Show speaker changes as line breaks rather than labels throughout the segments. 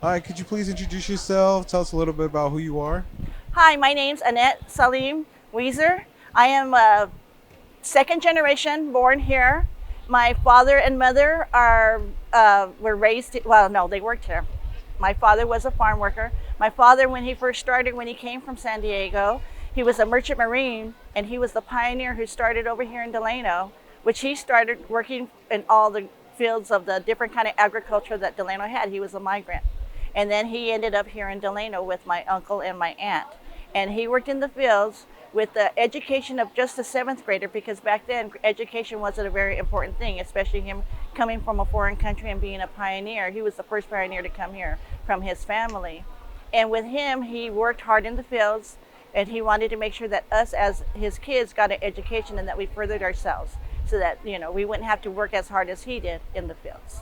Hi, could you please introduce yourself? Tell us a little bit about who you are.
Hi, my name's Annette Salim Weezer. I am a second generation born here. My father and mother are were raised. Well, no, they worked here. My father was a farm worker. My father, when he first started, when he came from San Diego, he was a merchant marine, and he was the pioneer who started over here in Delano, which he started working in all the fields of the different kind of agriculture that Delano had. He was a migrant. And then he ended up here in Delano with my uncle and my aunt. And he worked in the fields with the education of just a seventh grader, because back then education wasn't a very important thing, especially him coming from a foreign country and being a pioneer. He was the first pioneer to come here from his family. And with him, he worked hard in the fields, and he wanted to make sure that us as his kids got an education and that we furthered ourselves so that, we wouldn't have to work as hard as he did in the fields.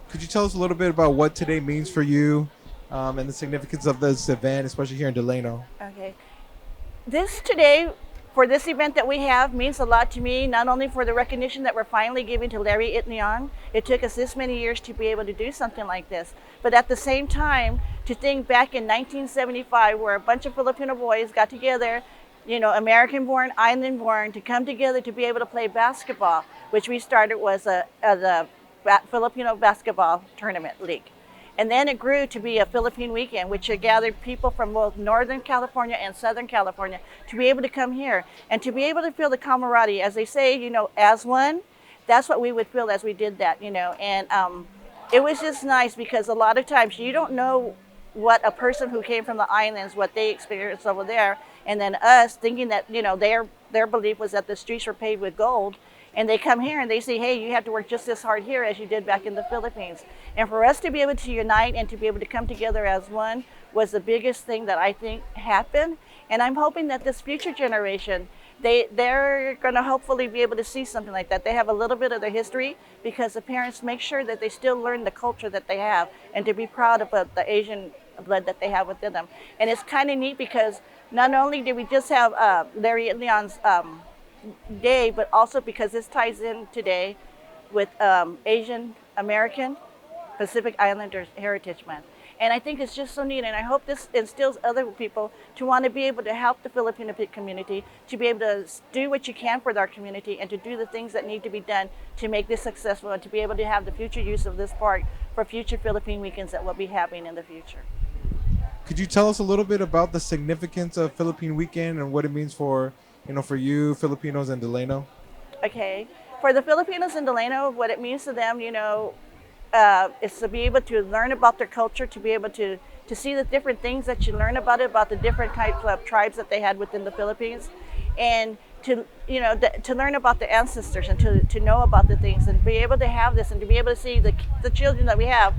Could you tell us a little bit about what today means for you and the significance of this event, especially here in Delano?
Okay. This today, for this event that we have, means a lot to me, not only for the recognition that we're finally giving to Larry Itliong. It took us this many years to be able to do something like this. But at the same time, to think back in 1975, where a bunch of Filipino boys got together, American born, island born, to come together to be able to play basketball, which we started was the Filipino basketball tournament league. And then it grew to be a Philippine weekend, which gathered people from both Northern California and Southern California to be able to come here and to be able to feel the camaraderie. As they say, as one, that's what we would feel as we did that. And it was just nice because a lot of times you don't know what a person who came from the islands, what they experienced over there, and then us thinking that, their belief was that the streets were paved with gold. And they come here and they say, hey, you have to work just as hard here as you did back in the Philippines. And for us to be able to unite and to be able to come together as one was the biggest thing that I think happened. And I'm hoping that this future generation, they're going to hopefully be able to see something like that. They have a little bit of their history because the parents make sure that they still learn the culture that they have and to be proud of the Asian blood that they have within them. And it's kind of neat because not only did we just have Larry and Leon's day, but also because this ties in today with Asian American Pacific Islanders Heritage Month. And I think it's just so neat, and I hope this instills other people to want to be able to help the Filipino community, to be able to do what you can for our community, and to do the things that need to be done to make this successful, and to be able to have the future use of this park for future Philippine weekends that will be happening in the future.
Could you tell us a little bit about the significance of Philippine Weekend and what it means for you Filipinos in Delano?
Okay, for the Filipinos in Delano, what it means to them, is to be able to learn about their culture, to be able to see the different things that you learn about it, about the different types of tribes that they had within the Philippines, and to learn about the ancestors and to know about the things and be able to have this and to be able to see the children that we have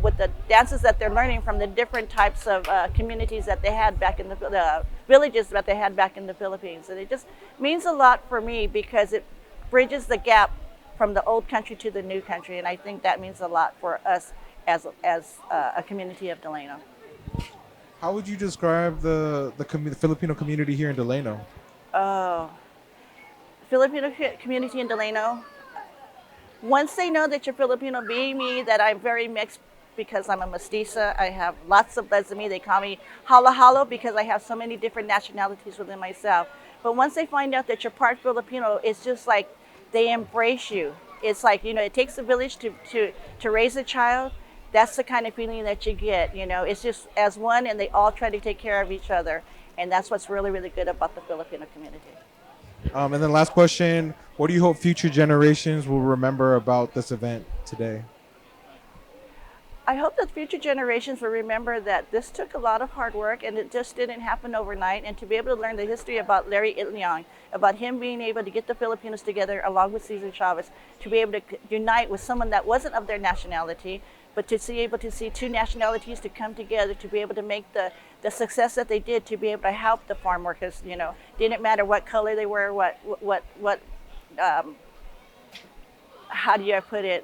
with the dances that they're learning from the different types of communities that they had back in the villages that they had back in the Philippines. And it just means a lot for me because it bridges the gap from the old country to the new country. And I think that means a lot for us as a community of Delano.
How would you describe the Filipino community here in Delano?
Oh, Filipino community in Delano. Once they know that you're Filipino, being me, that I'm very mixed because I'm a mestiza. I have lots of bloods in me. They call me halo halo because I have so many different nationalities within myself. But once they find out that you're part Filipino, it's just like they embrace you. It's like, it takes a village to raise a child. That's the kind of feeling that you get. It's just as one, and they all try to take care of each other. And that's what's really, really good about the Filipino community.
And then last question: what do you hope future generations will remember about this event today?
I hope that future generations will remember that this took a lot of hard work and it just didn't happen overnight. And to be able to learn the history about Larry Itliong, about him being able to get the Filipinos together along with Cesar Chavez, to be able to unite with someone that wasn't of their nationality, but to be able to see two nationalities to come together to be able to make the success that they did, to be able to help the farm workers. Didn't matter what color they were, what um, how do you put it,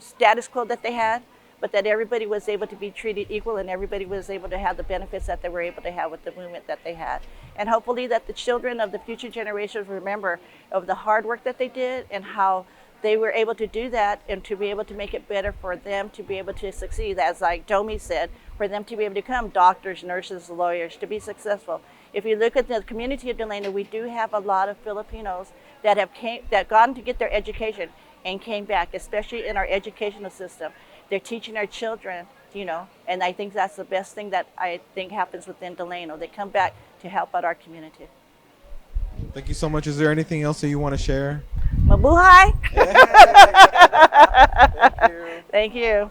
status quo that they had, but that everybody was able to be treated equal and everybody was able to have the benefits that they were able to have with the movement that they had. And hopefully that the children of the future generations remember of the hard work that they did and how they were able to do that and to be able to make it better for them to be able to succeed, as like Domi said, for them to be able to become doctors, nurses, lawyers, to be successful. If you look at the community of Delano, we do have a lot of Filipinos that have gone to get their education and came back, especially in our educational system. They're teaching our children, and I think that's the best thing that I think happens within Delano. They come back to help out our community.
Thank you so much. Is there anything else that you want to share?
Mabuhay!
Thank you.
Thank you.